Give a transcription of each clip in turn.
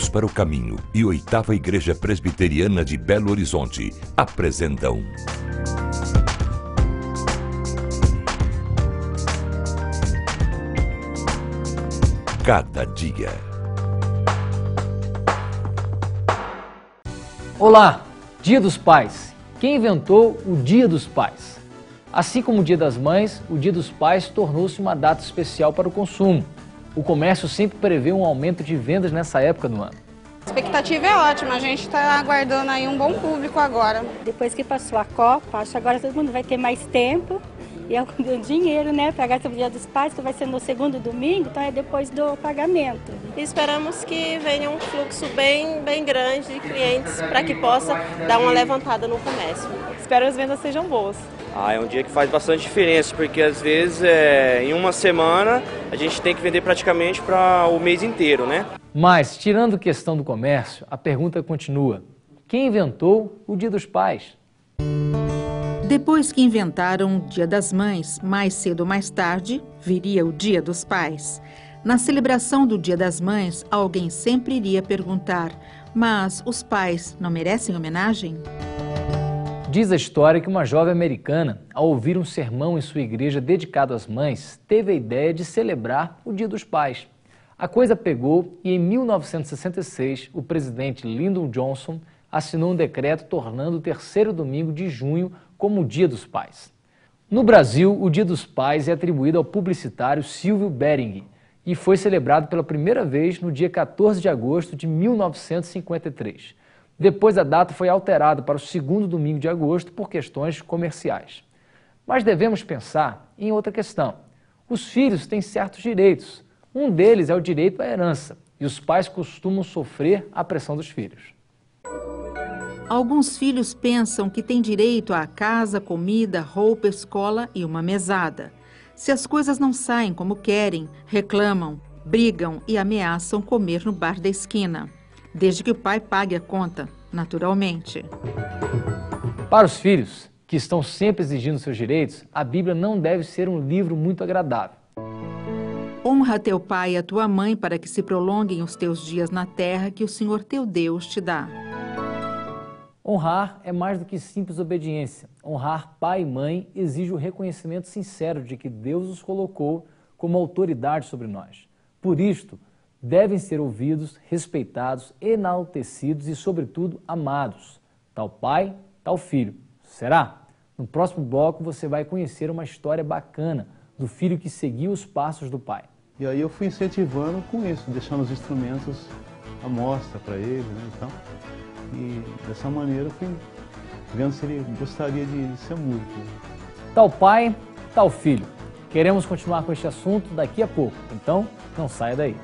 Luz para o Caminho e 8ª Igreja Presbiteriana de Belo Horizonte apresentam Cada Dia. Olá, Dia dos Pais. Quem inventou o Dia dos Pais? Assim como o Dia das Mães, o Dia dos Pais tornou-se uma data especial para o consumo. O comércio sempre prevê um aumento de vendas nessa época do ano. A expectativa é ótima, a gente está aguardando aí um bom público agora. Depois que passou a Copa, acho que agora todo mundo vai ter mais tempo e é o dinheiro, né, para gastar o Dia dos Pais, que vai ser no segundo domingo, então é depois do pagamento. Esperamos que venha um fluxo bem grande de clientes para que possa dar uma levantada no comércio. Espero que as vendas sejam boas. É um dia que faz bastante diferença, porque às vezes em uma semana a gente tem que vender praticamente para o mês inteiro, né? Mas, tirando a questão do comércio, a pergunta continua: quem inventou o Dia dos Pais? Depois que inventaram o Dia das Mães, mais cedo ou mais tarde, viria o Dia dos Pais. Na celebração do Dia das Mães, alguém sempre iria perguntar: mas os pais não merecem homenagem? Diz a história que uma jovem americana, ao ouvir um sermão em sua igreja dedicado às mães, teve a ideia de celebrar o Dia dos Pais. A coisa pegou e em 1966 o presidente Lyndon Johnson assinou um decreto tornando o terceiro domingo de junho como o Dia dos Pais. No Brasil, o Dia dos Pais é atribuído ao publicitário Silvio Bering e foi celebrado pela primeira vez no dia 14 de agosto de 1953. Depois a data foi alterada para o segundo domingo de agosto por questões comerciais. Mas devemos pensar em outra questão. Os filhos têm certos direitos. Um deles é o direito à herança, e os pais costumam sofrer a pressão dos filhos. Alguns filhos pensam que têm direito à casa, comida, roupa, escola e uma mesada. Se as coisas não saem como querem, reclamam, brigam e ameaçam comer no bar da esquina. Desde que o pai pague a conta, naturalmente. Para os filhos, que estão sempre exigindo seus direitos, a Bíblia não deve ser um livro muito agradável. Honra teu pai e a tua mãe para que se prolonguem os teus dias na terra que o Senhor teu Deus te dá. Honrar é mais do que simples obediência. Honrar pai e mãe exige o reconhecimento sincero de que Deus os colocou como autoridade sobre nós. Por isto, devem ser ouvidos, respeitados, enaltecidos e, sobretudo, amados. Tal pai, tal filho. Será? No próximo bloco você vai conhecer uma história bacana do filho que seguiu os passos do pai. E aí eu fui incentivando com isso, deixando os instrumentos à mostra para ele, né, e tal. E dessa maneira eu fui vendo se ele gostaria de ser músico. Tal pai, tal filho. Queremos continuar com este assunto daqui a pouco, então não saia daí.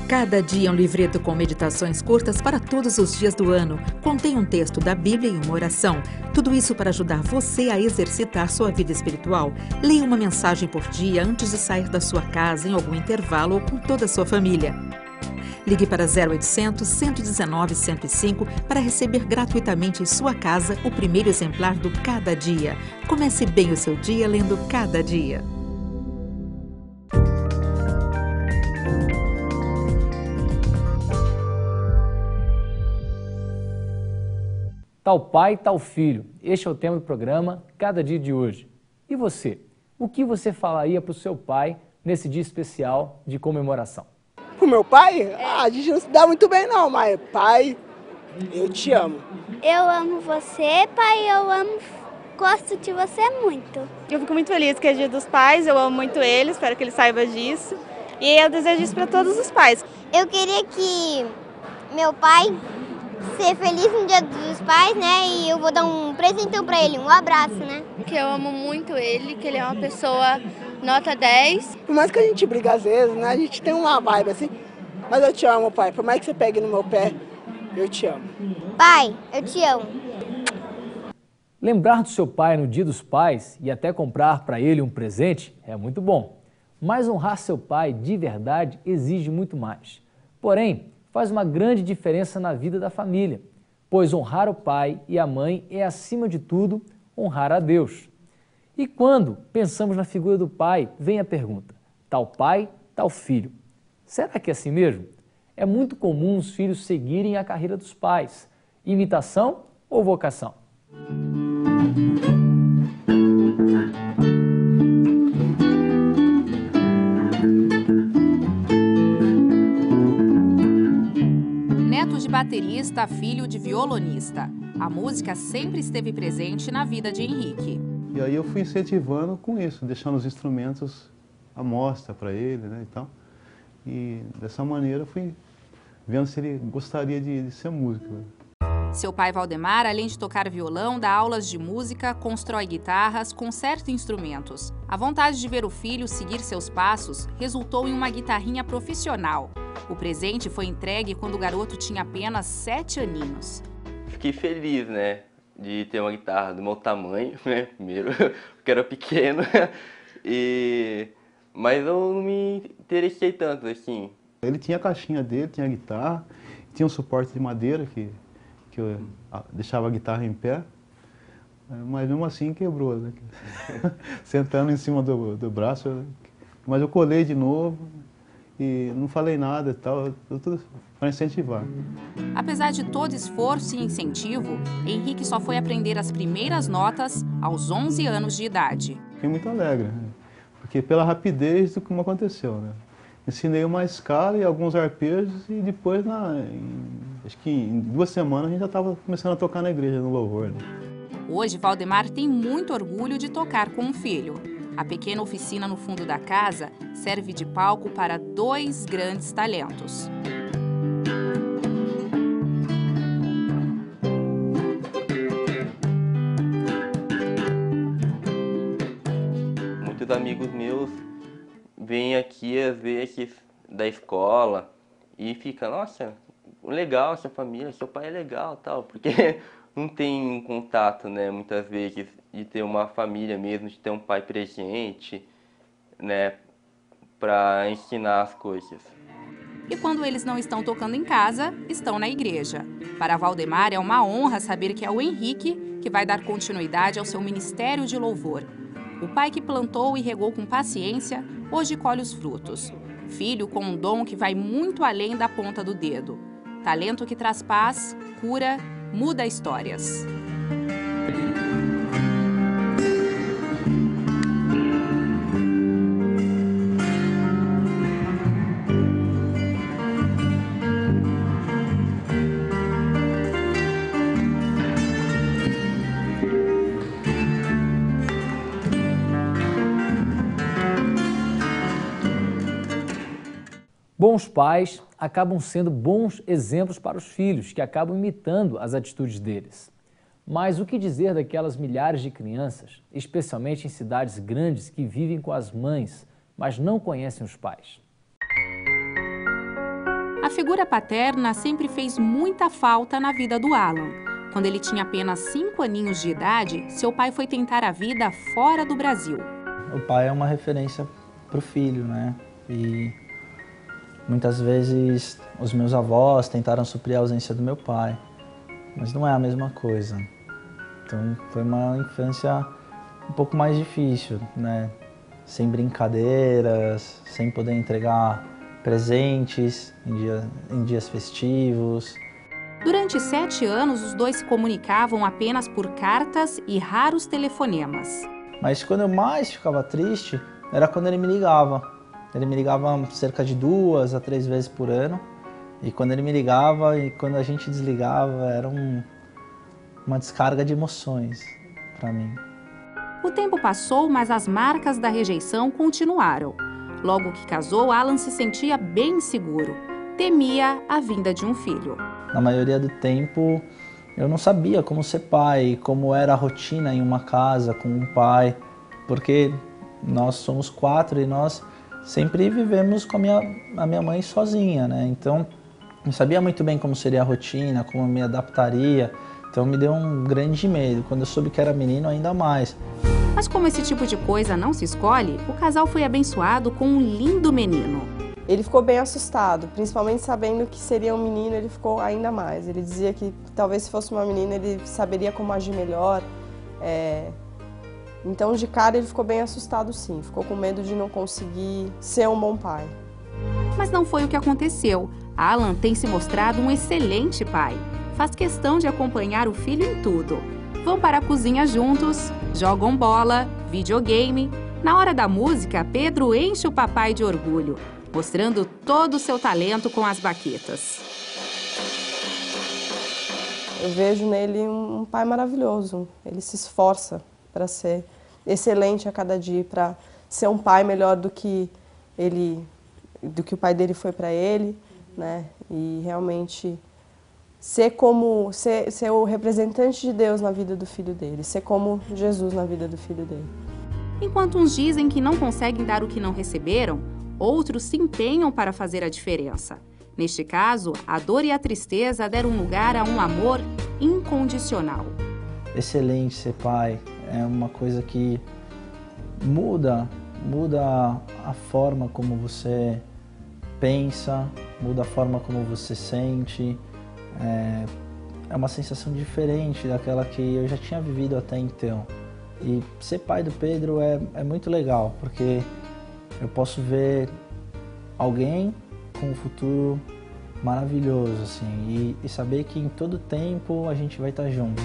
Cada dia é um livreto com meditações curtas para todos os dias do ano. Contém um texto da Bíblia e uma oração. Tudo isso para ajudar você a exercitar sua vida espiritual. Leia uma mensagem por dia antes de sair da sua casa, em algum intervalo ou com toda a sua família. Ligue para 0800 119 105 para receber gratuitamente em sua casa o primeiro exemplar do Cada Dia. Comece bem o seu dia lendo Cada Dia. Tal pai, tal filho. Este é o tema do programa Cada Dia de hoje. E você? O que você falaria para o seu pai nesse dia especial de comemoração? Pro meu pai? A gente não se dá muito bem não, mas pai, eu te amo. Eu amo você, pai, gosto de você muito. Eu fico muito feliz que é Dia dos Pais, eu amo muito ele, espero que ele saiba disso. E eu desejo isso para todos os pais. Eu queria que meu pai ser feliz no Dia dos Pais, né? E eu vou dar um presentão pra ele, um abraço, né? Que eu amo muito ele, que ele é uma pessoa nota 10. Por mais que a gente briga às vezes, né? A gente tem uma vibe assim. Mas eu te amo, pai. Por mais que você pegue no meu pé, eu te amo. Pai, eu te amo. Lembrar do seu pai no Dia dos Pais e até comprar para ele um presente é muito bom. Mas honrar seu pai de verdade exige muito mais. Porém, faz uma grande diferença na vida da família. pois honrar o pai e a mãe é, acima de tudo, honrar a Deus. E quando pensamos na figura do pai, vem a pergunta: tal pai, tal filho. Será que é assim mesmo? É muito comum os filhos seguirem a carreira dos pais. Imitação ou vocação? Neto de baterista, filho de violonista. A música sempre esteve presente na vida de Henrique. E aí eu fui incentivando com isso, deixando os instrumentos à mostra para ele, né, e tal. E dessa maneira eu fui vendo se ele gostaria de ser músico. Seu pai Valdemar, além de tocar violão, dá aulas de música, constrói guitarras, conserta instrumentos. A vontade de ver o filho seguir seus passos resultou em uma guitarrinha profissional. O presente foi entregue quando o garoto tinha apenas 7 aninhos. Fiquei feliz, né, de ter uma guitarra do meu tamanho, né, primeiro, porque era pequeno, mas eu não me interessei tanto, assim. Ele tinha a caixinha dele, tinha a guitarra, tinha um suporte de madeira que eu deixava a guitarra em pé, mas mesmo assim quebrou, né? Sentando em cima do braço, mas eu colei de novo e não falei nada e tal, tudo para incentivar. Apesar de todo esforço e incentivo, Henrique só foi aprender as primeiras notas aos 11 anos de idade. Fiquei muito alegre, né? Porque pela rapidez do como aconteceu, né? Ensinei uma escala e alguns arpejos e depois, acho que em 2 semanas, a gente já estava começando a tocar na igreja, no louvor. Né? Hoje, Valdemar tem muito orgulho de tocar com o filho. A pequena oficina no fundo da casa serve de palco para 2 grandes talentos. Muitos amigos meus vêm aqui às vezes da escola e fica, nossa, legal essa família, seu pai é legal, tal, porque não tem um contato, né, muitas vezes de ter uma família mesmo, de ter um pai presente, né, para ensinar as coisas. E quando eles não estão tocando em casa, estão na igreja. Para Valdemar é uma honra saber que é o Henrique que vai dar continuidade ao seu ministério de louvor. O pai que plantou e regou com paciência, hoje colhe os frutos. Filho com um dom que vai muito além da ponta do dedo. Talento que traz paz, cura, muda histórias. Bons pais acabam sendo bons exemplos para os filhos, que acabam imitando as atitudes deles. Mas o que dizer daquelas milhares de crianças, especialmente em cidades grandes, que vivem com as mães, mas não conhecem os pais? A figura paterna sempre fez muita falta na vida do Alan. Quando ele tinha apenas 5 aninhos de idade, seu pai foi tentar a vida fora do Brasil. O pai é uma referência para o filho, né? E muitas vezes os meus avós tentaram suprir a ausência do meu pai, mas não é a mesma coisa. Então foi uma infância um pouco mais difícil, né? Sem brincadeiras, sem poder entregar presentes em dias festivos. Durante 7 anos, os dois se comunicavam apenas por cartas e raros telefonemas. Mas quando eu mais ficava triste, era quando ele me ligava. Ele me ligava cerca de 2 a 3 vezes por ano. E quando ele me ligava e quando a gente desligava, era uma descarga de emoções para mim. O tempo passou, mas as marcas da rejeição continuaram. Logo que casou, Alan se sentia bem inseguro. Temia a vinda de um filho. Na maioria do tempo, eu não sabia como ser pai, como era a rotina em uma casa com um pai, porque nós somos 4 e nós sempre vivemos com a minha mãe sozinha, né? Então, não sabia muito bem como seria a rotina, como eu me adaptaria. Então, me deu um grande medo. Quando eu soube que era menino, ainda mais. Mas como esse tipo de coisa não se escolhe, o casal foi abençoado com um lindo menino. ele ficou bem assustado, principalmente sabendo que seria um menino, ele ficou ainda mais. Ele dizia que talvez se fosse uma menina ele saberia como agir melhor. Então, de cara, ele ficou bem assustado, sim. Ficou com medo de não conseguir ser um bom pai. Mas não foi o que aconteceu. Alan tem se mostrado um excelente pai. Faz questão de acompanhar o filho em tudo. Vão para a cozinha juntos, jogam bola, videogame. Na hora da música, Pedro enche o papai de orgulho, mostrando todo o seu talento com as baquetas. Eu vejo nele um pai maravilhoso. Ele se esforça para ser excelente a cada dia, para ser um pai melhor do que o pai dele foi para ele, né? E realmente ser o representante de Deus na vida do filho dele, ser como Jesus na vida do filho dele. Enquanto uns dizem que não conseguem dar o que não receberam, outros se empenham para fazer a diferença. Neste caso, a dor e a tristeza deram lugar a um amor incondicional. Excelente ser pai, é uma coisa que muda a forma como você pensa, muda a forma como você sente. É uma sensação diferente daquela que eu já tinha vivido até então. E ser pai do Pedro é muito legal, porque eu posso ver alguém com um futuro maravilhoso, assim, e saber que em todo tempo a gente vai estar junto.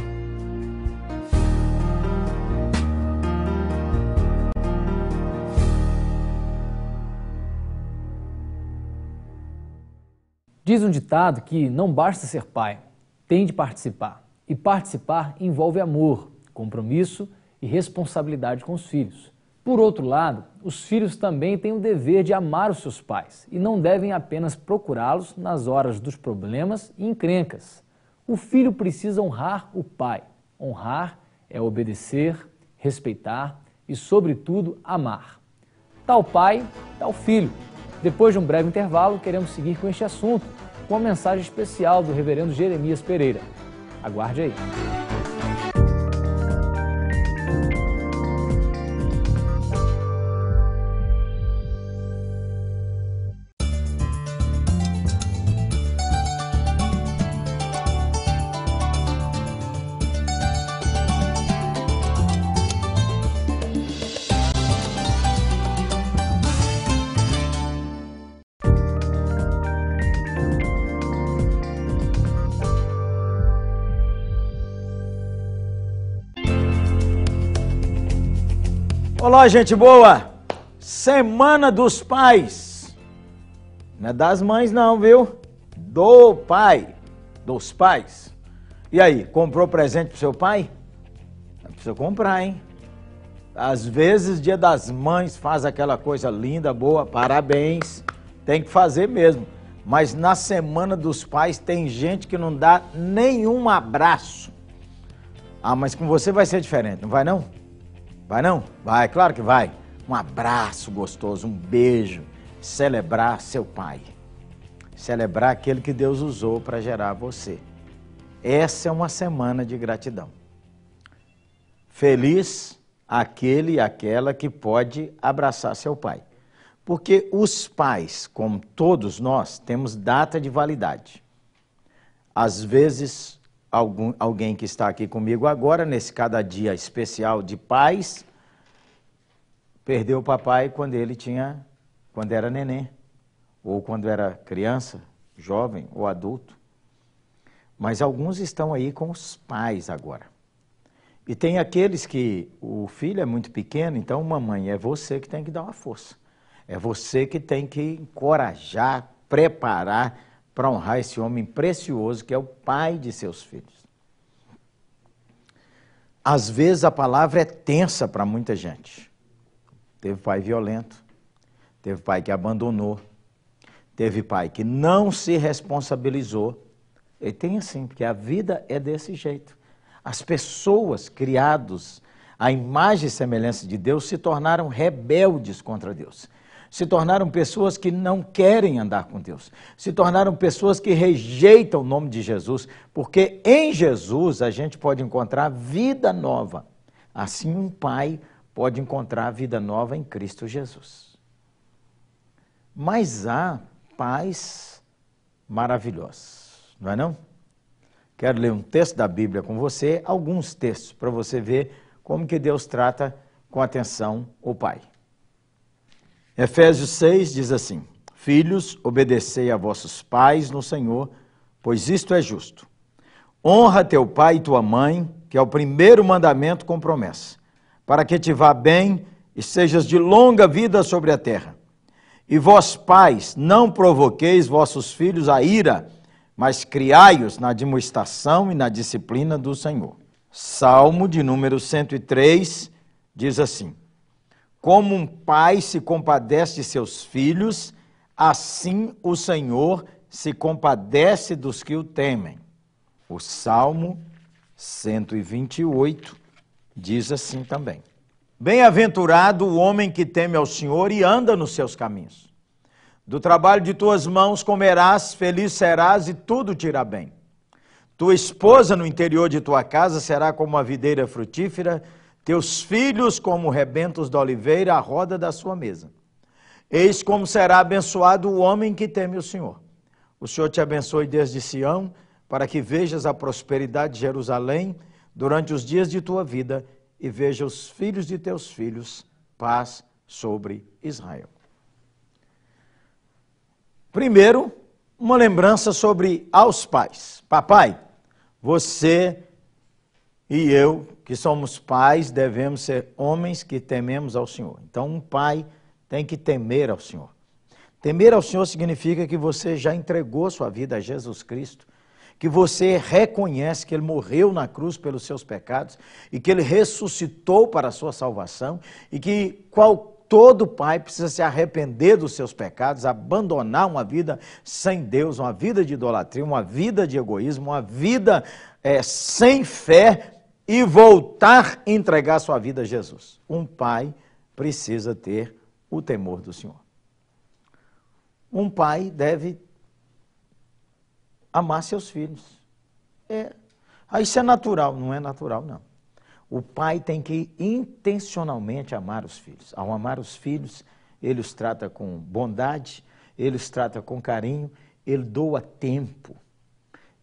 Diz um ditado que não basta ser pai, tem de participar. E participar envolve amor, compromisso e responsabilidade com os filhos. Por outro lado, os filhos também têm o dever de amar os seus pais e não devem apenas procurá-los nas horas dos problemas e encrencas. O filho precisa honrar o pai. Honrar é obedecer, respeitar e, sobretudo, amar. Tal pai, tal filho. Depois de um breve intervalo, queremos seguir com este assunto, com uma mensagem especial do reverendo Jeremias Pereira. Aguarde aí. Olá, gente boa! Semana dos Pais. Não é das mães não, viu? Do pai, dos pais. E aí, comprou presente pro seu pai? Não precisa comprar, hein? Às vezes, Dia das Mães faz aquela coisa linda, boa, parabéns. Tem que fazer mesmo. Mas na Semana dos Pais tem gente que não dá nenhum abraço. Ah, mas com você vai ser diferente, não vai não? Vai não? Vai, claro que vai. Um abraço gostoso, um beijo. Celebrar seu pai. Celebrar aquele que Deus usou para gerar você. Essa é uma semana de gratidão. Feliz aquele e aquela que pode abraçar seu pai. Porque os pais, como todos nós, temos data de validade. Às vezes, alguém que está aqui comigo agora, nesse cada dia especial de pais, perdeu o papai quando era neném, ou quando era criança, jovem ou adulto. Mas alguns estão aí com os pais agora. E tem aqueles que o filho é muito pequeno, então, mamãe, é você que tem que dar uma força. É você que tem que encorajar, preparar para honrar esse homem precioso que é o pai de seus filhos. Às vezes a palavra é tensa para muita gente. Teve pai violento, teve pai que abandonou, teve pai que não se responsabilizou. E tem assim, porque a vida é desse jeito. As pessoas criadas à imagem e semelhança de Deus se tornaram rebeldes contra Deus. Se tornaram pessoas que não querem andar com Deus. Se tornaram pessoas que rejeitam o nome de Jesus, porque em Jesus a gente pode encontrar vida nova. Assim um pai pode encontrar vida nova em Cristo Jesus. Mas há pais maravilhosos, não é não? Quero ler um texto da Bíblia com você, alguns textos, para você ver como que Deus trata com atenção o pai. Efésios 6 diz assim: Filhos, obedecei a vossos pais no Senhor, pois isto é justo. Honra teu pai e tua mãe, que é o primeiro mandamento com promessa, para que te vá bem e sejas de longa vida sobre a terra. E vós, pais, não provoqueis vossos filhos a ira, mas criai-os na admoestação e na disciplina do Senhor. Salmo de número 103 diz assim: Como um pai se compadece de seus filhos, assim o Senhor se compadece dos que o temem. O Salmo 128 diz assim também: Bem-aventurado o homem que teme ao Senhor e anda nos seus caminhos. Do trabalho de tuas mãos comerás, feliz serás e tudo te irá bem. Tua esposa no interior de tua casa será como a videira frutífera, teus filhos como rebentos da oliveira à roda da sua mesa. Eis como será abençoado o homem que teme o Senhor. O Senhor te abençoe desde Sião, para que vejas a prosperidade de Jerusalém durante os dias de tua vida e veja os filhos de teus filhos, paz sobre Israel. Primeiro, uma lembrança sobre aos pais. Papai, você e eu, que somos pais, devemos ser homens que tememos ao Senhor. Então, um pai tem que temer ao Senhor. Temer ao Senhor significa que você já entregou sua vida a Jesus Cristo, que você reconhece que Ele morreu na cruz pelos seus pecados e que Ele ressuscitou para a sua salvação e que todo pai precisa se arrepender dos seus pecados, abandonar uma vida sem Deus, uma vida de idolatria, uma vida de egoísmo, uma vida sem fé e voltar a entregar sua vida a Jesus. Um pai precisa ter o temor do Senhor. Um pai deve amar seus filhos. Isso é natural, não é natural não. O pai tem que intencionalmente amar os filhos. Ao amar os filhos, ele os trata com bondade, ele os trata com carinho, ele doa tempo.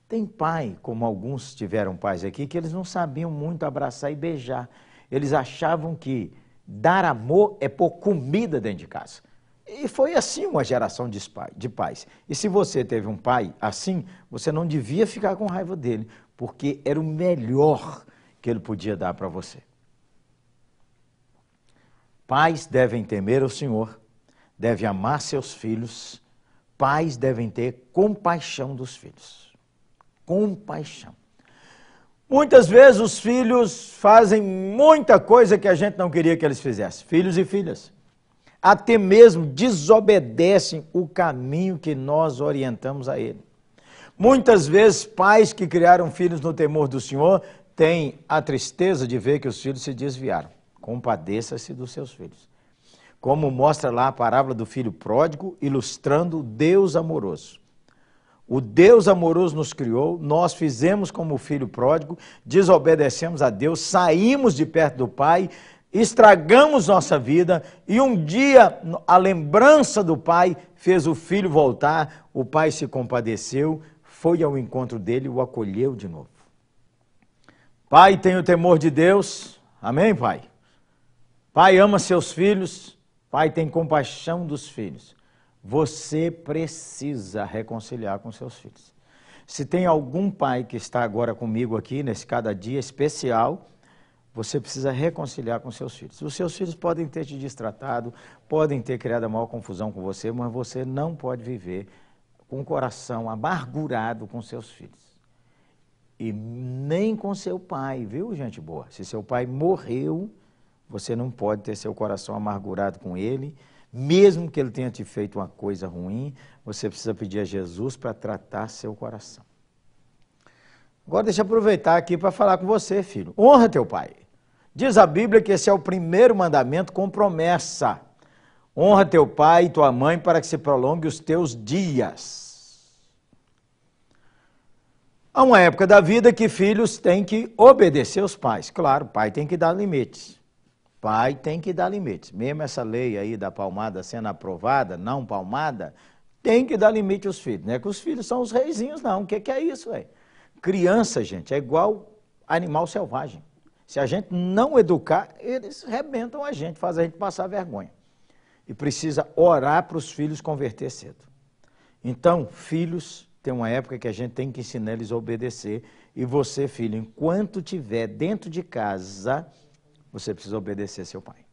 Tem pai, como alguns tiveram pais aqui, que eles não sabiam muito abraçar e beijar. Eles achavam que dar amor é pôr comida dentro de casa. E foi assim uma geração de pais. E se você teve um pai assim, você não devia ficar com raiva dele, porque era o melhor que ele podia dar para você. Pais devem temer o Senhor, devem amar seus filhos, pais devem ter compaixão dos filhos. Compaixão. Muitas vezes os filhos fazem muita coisa que a gente não queria que eles fizessem, filhos e filhas. Até mesmo desobedecem o caminho que nós orientamos a ele. Muitas vezes pais que criaram filhos no temor do Senhor têm a tristeza de ver que os filhos se desviaram. Compadeça-se dos seus filhos. Como mostra lá a parábola do filho pródigo, ilustrando o Deus amoroso. O Deus amoroso nos criou, nós fizemos como o filho pródigo, desobedecemos a Deus, saímos de perto do Pai, estragamos nossa vida e um dia a lembrança do Pai fez o filho voltar, o Pai se compadeceu, foi ao encontro dele e o acolheu de novo. Pai tem o temor de Deus, amém, pai? Pai ama seus filhos, pai tem compaixão dos filhos. Você precisa reconciliar com seus filhos. Se tem algum pai que está agora comigo aqui, nesse cada dia especial, você precisa reconciliar com seus filhos. Os seus filhos podem ter te destratado, podem ter criado a maior confusão com você, mas você não pode viver com o coração amargurado com seus filhos. E nem com seu pai, viu, gente boa? Se seu pai morreu, você não pode ter seu coração amargurado com ele, mesmo que ele tenha te feito uma coisa ruim, você precisa pedir a Jesus para tratar seu coração. Agora deixa eu aproveitar aqui para falar com você, filho. Honra teu pai. Diz a Bíblia que esse é o primeiro mandamento com promessa. Honra teu pai e tua mãe para que se prolongue os teus dias. Há uma época da vida que filhos têm que obedecer os pais. Claro, o pai tem que dar limites. Pai tem que dar limites. Mesmo essa lei aí da palmada sendo aprovada, não palmada, tem que dar limite aos filhos. Não é que os filhos são os reizinhos, não. O que é isso, velho? Criança, gente, é igual animal selvagem. Se a gente não educar, eles rebentam a gente, fazem a gente passar vergonha. E precisa orar para os filhos converter cedo. Então, filhos, tem uma época que a gente tem que ensinar eles a obedecer. E você, filho, enquanto estiver dentro de casa, você precisa obedecer seu pai.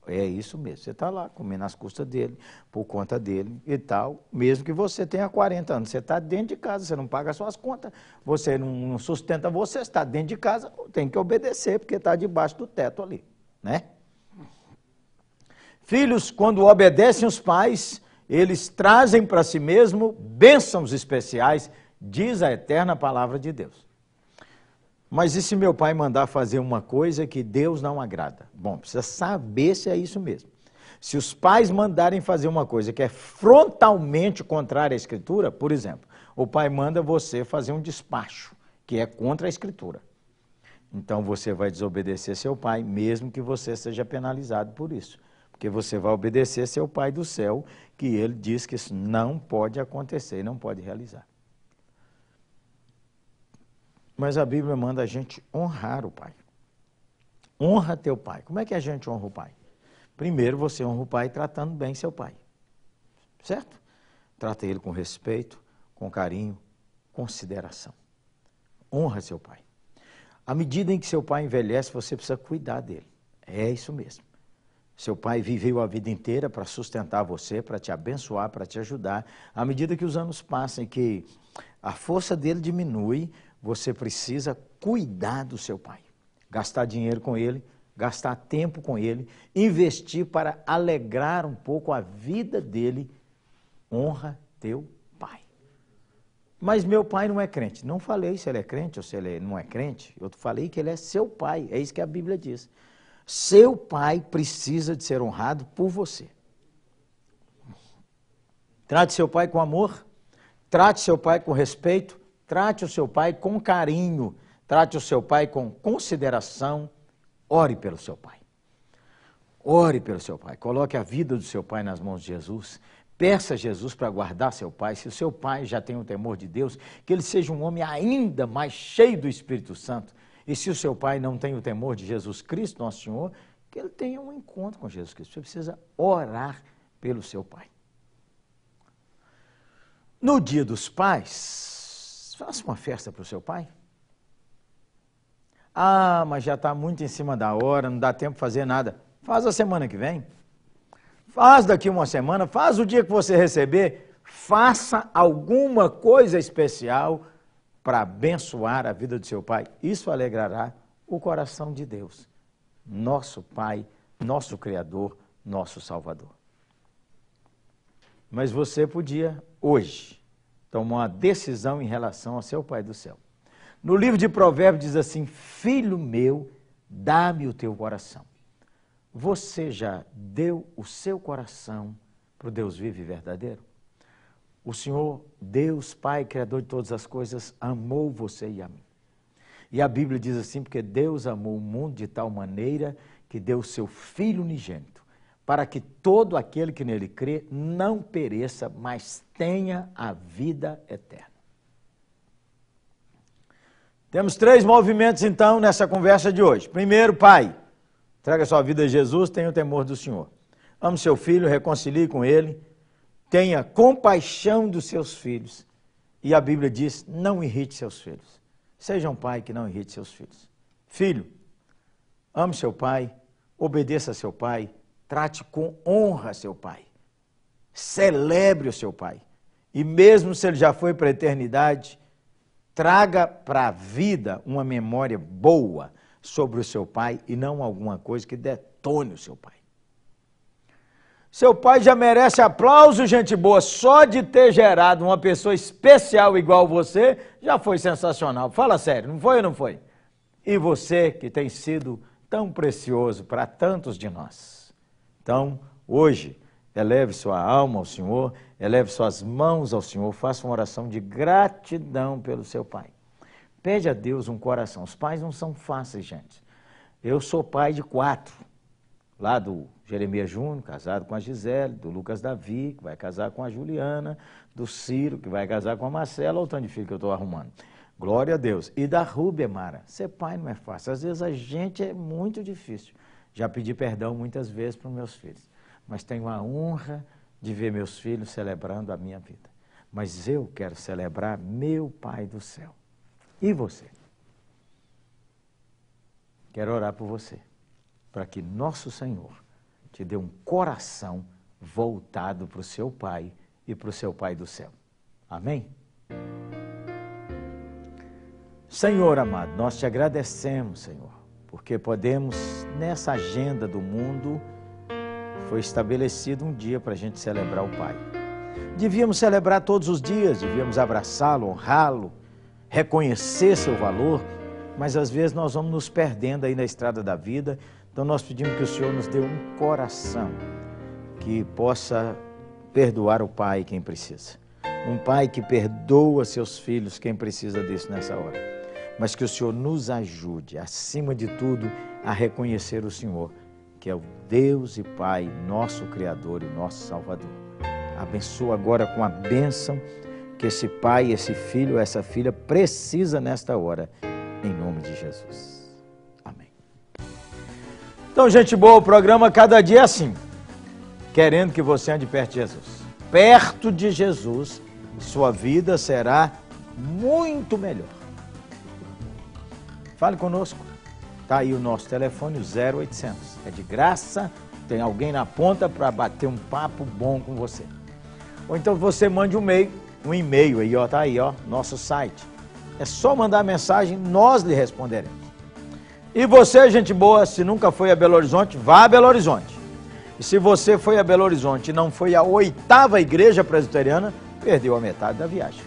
É isso mesmo. Você está lá, comendo as custas dele, por conta dele e tal. Mesmo que você tenha 40 anos, você está dentro de casa, você não paga suas contas, você não sustenta você, está dentro de casa, tem que obedecer, porque está debaixo do teto ali, né? Filhos, quando obedecem os pais, eles trazem para si mesmo bênçãos especiais, diz a eterna palavra de Deus. Mas e se meu pai mandar fazer uma coisa que Deus não agrada? Bom, precisa saber se é isso mesmo. Se os pais mandarem fazer uma coisa que é frontalmente contrária à Escritura, por exemplo, o pai manda você fazer um despacho, que é contra a Escritura. Então você vai desobedecer seu pai, mesmo que você seja penalizado por isso. Porque você vai obedecer seu pai do céu, que ele diz que isso não pode acontecer, não pode realizar. Mas a Bíblia manda a gente honrar o pai. Honra teu pai. Como é que a gente honra o pai? Primeiro você honra o pai tratando bem seu pai. Certo? Trata ele com respeito, com carinho, consideração. Honra seu pai. À medida em que seu pai envelhece, você precisa cuidar dele. É isso mesmo. Seu pai viveu a vida inteira para sustentar você, para te abençoar, para te ajudar. À medida que os anos passam e que a força dele diminui, você precisa cuidar do seu pai. Gastar dinheiro com ele, gastar tempo com ele, investir para alegrar um pouco a vida dele. Honra teu pai. Mas meu pai não é crente. Não falei se ele é crente ou se ele não é crente. Eu falei que ele é seu pai. É isso que a Bíblia diz. Seu pai precisa de ser honrado por você. Trate seu pai com amor, trate seu pai com respeito, trate o seu pai com carinho, trate o seu pai com consideração, ore pelo seu pai. Ore pelo seu pai, coloque a vida do seu pai nas mãos de Jesus, peça a Jesus para guardar seu pai. Se o seu pai já tem o temor de Deus, que ele seja um homem ainda mais cheio do Espírito Santo. E se o seu pai não tem o temor de Jesus Cristo, nosso Senhor, que ele tenha um encontro com Jesus Cristo. Você precisa orar pelo seu pai. No dia dos pais, faça uma festa para o seu pai. Ah, mas já está muito em cima da hora, não dá tempo de fazer nada. Faz a semana que vem. Faz daqui uma semana, faz o dia que você receber. Faça alguma coisa especial para abençoar a vida do seu pai. Isso alegrará o coração de Deus, nosso Pai, nosso Criador, nosso Salvador. Mas você podia, hoje, tomar uma decisão em relação ao seu Pai do céu. No livro de Provérbios diz assim: filho meu, dá-me o teu coração. Você já deu o seu coração para o Deus vivo e verdadeiro? O Senhor, Deus, Pai, Criador de todas as coisas, amou você e a mim. E a Bíblia diz assim: porque Deus amou o mundo de tal maneira que deu o seu Filho unigênito, para que todo aquele que nele crê não pereça, mas tenha a vida eterna. Temos 3 movimentos, então, nessa conversa de hoje. Primeiro, pai, entrega sua vida a Jesus, tenha o temor do Senhor. Ame seu filho, reconcilie com ele, tenha compaixão dos seus filhos. E a Bíblia diz: não irrite seus filhos. Seja um pai que não irrite seus filhos. Filho, ame seu pai, obedeça a seu pai, trate com honra seu pai. Celebre o seu pai. E mesmo se ele já foi para a eternidade, traga para a vida uma memória boa sobre o seu pai e não alguma coisa que detone o seu pai. Seu pai já merece aplauso, gente boa. Só de ter gerado uma pessoa especial igual você, já foi sensacional. Fala sério, não foi ou não foi? E você que tem sido tão precioso para tantos de nós. Então, hoje, eleve sua alma ao Senhor, eleve suas mãos ao Senhor, faça uma oração de gratidão pelo seu pai. Pede a Deus um coração. Os pais não são fáceis, gente. Eu sou pai de 4. lá do Jeremias Júnior, casado com a Gisele, do Lucas Davi, que vai casar com a Juliana, do Ciro, que vai casar com a Marcela, olha o tanto de filho que eu estou arrumando. Glória a Deus. E da Rúbia, Mara. Ser pai não é fácil. Às vezes a gente é muito difícil. Já pedi perdão muitas vezes para os meus filhos. Mas tenho a honra de ver meus filhos celebrando a minha vida. Mas eu quero celebrar meu Pai do céu. E você? Quero orar por você, para que nosso Senhor te dê um coração voltado para o seu Pai e para o seu Pai do céu. Amém? Senhor amado, nós te agradecemos, Senhor, porque podemos, nessa agenda do mundo, foi estabelecido um dia para a gente celebrar o Pai. Devíamos celebrar todos os dias, devíamos abraçá-lo, honrá-lo, reconhecer seu valor, mas às vezes nós vamos nos perdendo aí na estrada da vida, então nós pedimos que o Senhor nos dê um coração que possa perdoar o pai quem precisa. Um pai que perdoa seus filhos, quem precisa disso nessa hora. Mas que o Senhor nos ajude, acima de tudo, a reconhecer o Senhor, que é o Deus e Pai, nosso Criador e nosso Salvador. Abençoa agora com a bênção que esse pai, esse filho, essa filha precisa nesta hora, em nome de Jesus. Amém. Então, gente boa, o programa Cada Dia é assim, querendo que você ande perto de Jesus. Perto de Jesus, sua vida será muito melhor. Fale conosco. Está aí o nosso telefone, o 0800. É de graça, tem alguém na ponta para bater um papo bom com você. Ou então você mande um e-mail aí, ó, tá aí, ó, nosso site. É só mandar mensagem, nós lhe responderemos. E você, gente boa, se nunca foi a Belo Horizonte, vá a Belo Horizonte. E se você foi a Belo Horizonte e não foi à 8ª Igreja Presbiteriana, perdeu a metade da viagem.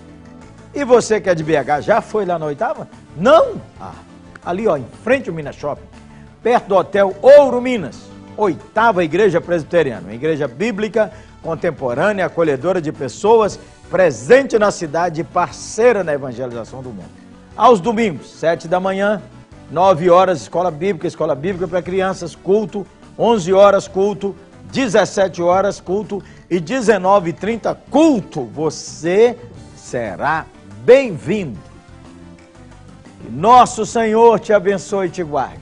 E você que é de BH, já foi lá na 8ª? Não? Ali, ó, em frente ao Minas Shopping, perto do Hotel Ouro Minas, 8ª Igreja Presbiteriana, uma igreja bíblica, contemporânea, acolhedora de pessoas, presente na cidade e parceira na evangelização do mundo. Aos domingos, 7 da manhã, 9 horas, escola bíblica para crianças, culto, 11 horas, culto, 17 horas, culto e 19h30, culto. Você será bem-vindo. Que nosso Senhor te abençoe e te guarde.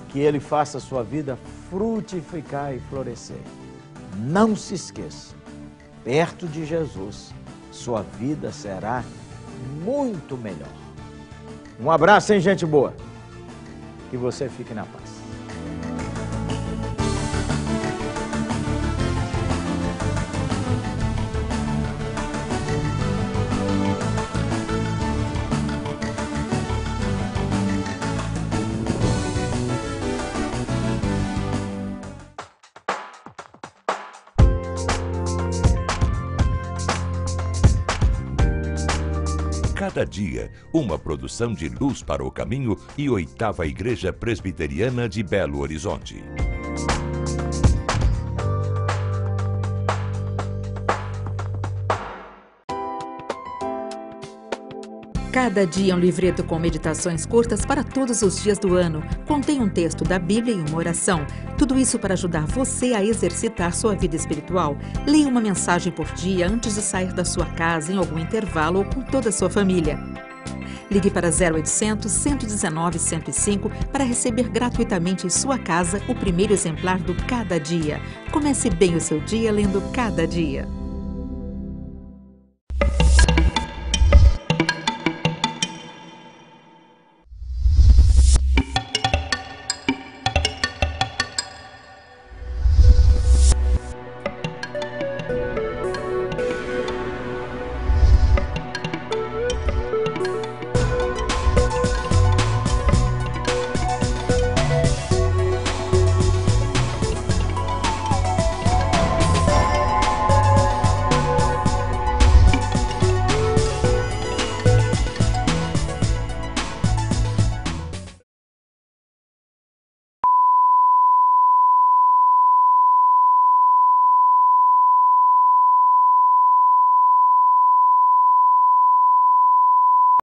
Que Ele faça a sua vida frutificar e florescer. Não se esqueça, perto de Jesus, sua vida será muito melhor. Um abraço, hein, gente boa? Que você fique na paz. Cada Dia, uma produção de Luz para o Caminho e 8ª Igreja Presbiteriana de Belo Horizonte. Cada Dia é um livreto com meditações curtas para todos os dias do ano. Contém um texto da Bíblia e uma oração. Tudo isso para ajudar você a exercitar sua vida espiritual. Leia uma mensagem por dia antes de sair da sua casa, em algum intervalo ou com toda a sua família. Ligue para 0800 119 105 para receber gratuitamente em sua casa o primeiro exemplar do Cada Dia. Comece bem o seu dia lendo Cada Dia.